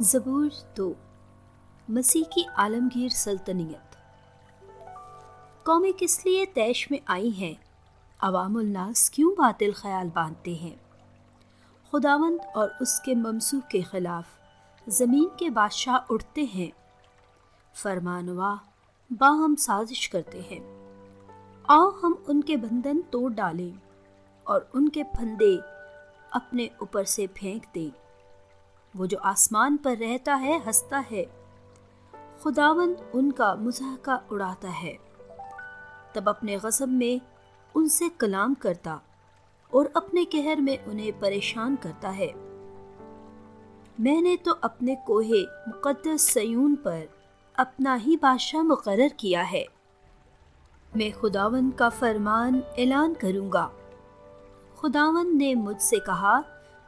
زبور 2 مسیح کی عالمگیر سلطنیت۔ قومیں کس لیے طیش میں آئی ہیں؟ عوام الناس کیوں باطل خیال باندھتے ہیں؟ خداوند اور اس کے ممسوح کے خلاف زمین کے بادشاہ اٹھتے ہیں، فرمانوا باہم سازش کرتے ہیں۔ آؤ ہم ان کے بندھن توڑ ڈالیں اور ان کے پھندے اپنے اوپر سے پھینک دیں۔ وہ جو آسمان پر رہتا ہے ہنستا ہے، خداوند ان کا مضحکہ اڑاتا ہے۔ تب اپنے غضب میں ان سے کلام کرتا اور اپنے قہر میں انہیں پریشان کرتا ہے۔ میں نے تو اپنے کوہ مقدس صیون پر اپنا ہی بادشاہ مقرر کیا ہے۔ میں خداوند کا فرمان اعلان کروں گا۔ خداوند نے مجھ سے کہا،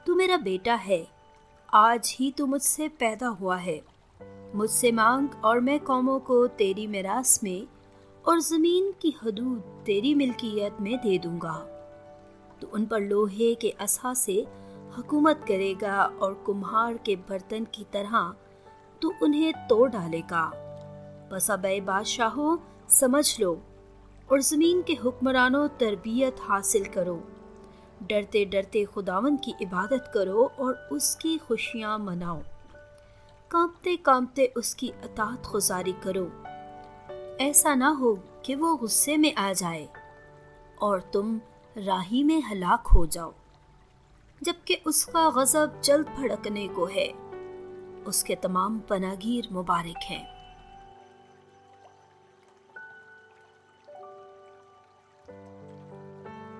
تو میرا بیٹا ہے، آج ہی تو مجھ سے پیدا ہوا ہے۔ مجھ سے مانگ اور میں قوموں کو تیری میراث میں اور زمین کی حدود تیری ملکیت میں دے دوں گا۔ تو ان پر لوہے کے عصا سے حکومت کرے گا اور کمہار کے برتن کی طرح تو انہیں توڑ ڈالے گا۔ بس اب اے بادشاہو سمجھ لو اور زمین کے حکمرانوں تربیت حاصل کرو۔ ڈرتے ڈرتے خداوند کی عبادت کرو اور اس کی خوشیاں مناؤ۔ کانپتے کانپتے اس کی اطاعت گزاری کرو۔ ایسا نہ ہو کہ وہ غصے میں آ جائے اور تم راہی میں ہلاک ہو جاؤ، جبکہ اس کا غضب جلد بھڑکنے کو ہے۔ اس کے تمام پناہگیر مبارک ہیں۔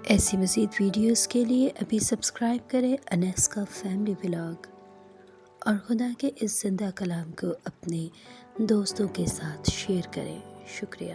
ایسی مزید ویڈیوز کے لیے ابھی سبسکرائب کریں انیسکا فیملی ولاگ، اور خدا کے اس زندہ کلام کو اپنے دوستوں کے ساتھ شیئر کریں۔ شکریہ۔